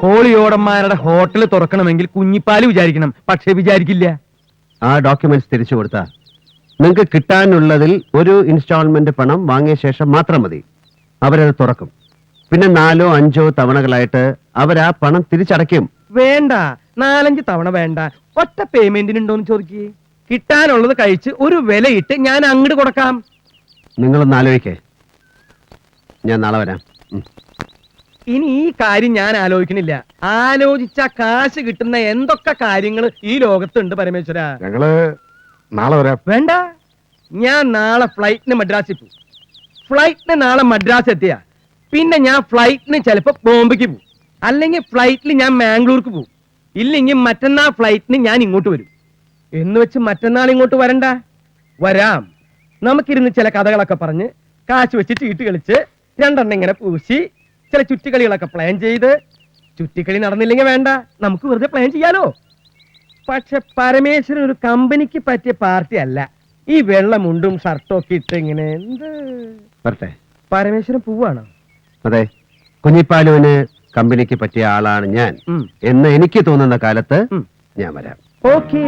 കോളിയോടന്മാരുടെ hotel തുറക്കണമെങ്കിൽ കുഞ്ഞിപ്പാല് വിചാരിക്കണം, പക്ഷെ വിചാരിക്കില്ല. ആ ഡോക്യുമെന്റ്സ് തിരിച്ചു കൊടുത്താ നിങ്ങൾക്ക് കിട്ടാനുള്ളതിൽ ഒരു ഇൻസ്റ്റാൾമെന്റ് പണം വാങ്ങിയ ശേഷം മാത്രം മതി. അവരത് തുറക്കും. പിന്നെ 4 or 5 തവണകളായിട്ട് അവരാ പണം തിരിച്ചടയ്ക്കും. വേണ്ട, 4-5 തവണ വേണ്ട, ഒറ്റ പേയ്മെന്റിനുണ്ടോന്ന് ചോദിക്കേ. കിട്ടാനുള്ളത് കഴിച്ച് ഒരു വിലയിട്ട് ഞാൻ അങ്ങോട്ട് കൊടുക്കാം. നിങ്ങളൊന്ന് ആലോചിക്കേ. ഞാൻ നാളെ വരാം. ഇനി ഈ കാര്യം ഞാൻ ആലോചിക്കണില്ല. ആലോചിച്ച കാശ് കിട്ടുന്ന എന്തൊക്കെ കാര്യങ്ങൾ ഈ ലോകത്തുണ്ട് പരമേശ്വര. ഞങ്ങള് നാളെ വരാം. വേണ്ട, ഞാൻ നാളെ ഫ്ലൈറ്റിന് മദ്രാസിൽ പോകും. ഫ്ലൈറ്റിന് നാളെ മദ്രാസ് എത്തിയ പിന്നെ ഞാൻ ഫ്ലൈറ്റിന് ചിലപ്പോ ബോംബെക്ക് പോകും, അല്ലെങ്കിൽ ഫ്ലൈറ്റിൽ ഞാൻ മാംഗ്ലൂർക്ക് പോകും, ഇല്ലെങ്കിൽ മറ്റന്നാൾ ഫ്ലൈറ്റിന് ഞാൻ ഇങ്ങോട്ട് വരും. എന്ന് വെച്ച് മറ്റന്നാൾ ഇങ്ങോട്ട് വരണ്ട. വരാം, നമുക്കിരുന്ന് ചില കഥകളൊക്കെ പറഞ്ഞ് കാശ് വെച്ച് ചീട്ട് കളിച്ച് 2 എണ്ണം ഇങ്ങനെ പൂശി ചില ചുറ്റിക്കളികളൊക്കെ പ്ലാൻ ചെയ്ത്. ചുറ്റിക്കളി നടന്നില്ലെങ്കിൽ വേണ്ട, നമുക്ക് വെറുതെ പ്ലാൻ ചെയ്യാലോ. പക്ഷെ പരമേശ്വരൻ ഒരു കമ്പനിക്ക് പറ്റിയ പാർട്ടി അല്ല. ഈ വെള്ളമുണ്ടും ഷർട്ടും ഒക്കെ ഇട്ട് ഇങ്ങനെ എന്ത്. വരട്ടെ. പരമേശ്വരൻ പോവാണോ? അതെ, കുഞ്ഞിപ്പാലുവിന് കമ്പനിക്ക് പറ്റിയ ആളാണ് ഞാൻ എന്ന് എനിക്ക് തോന്നുന്ന കാലത്ത് ഞാൻ വരാം. ഓക്കേ.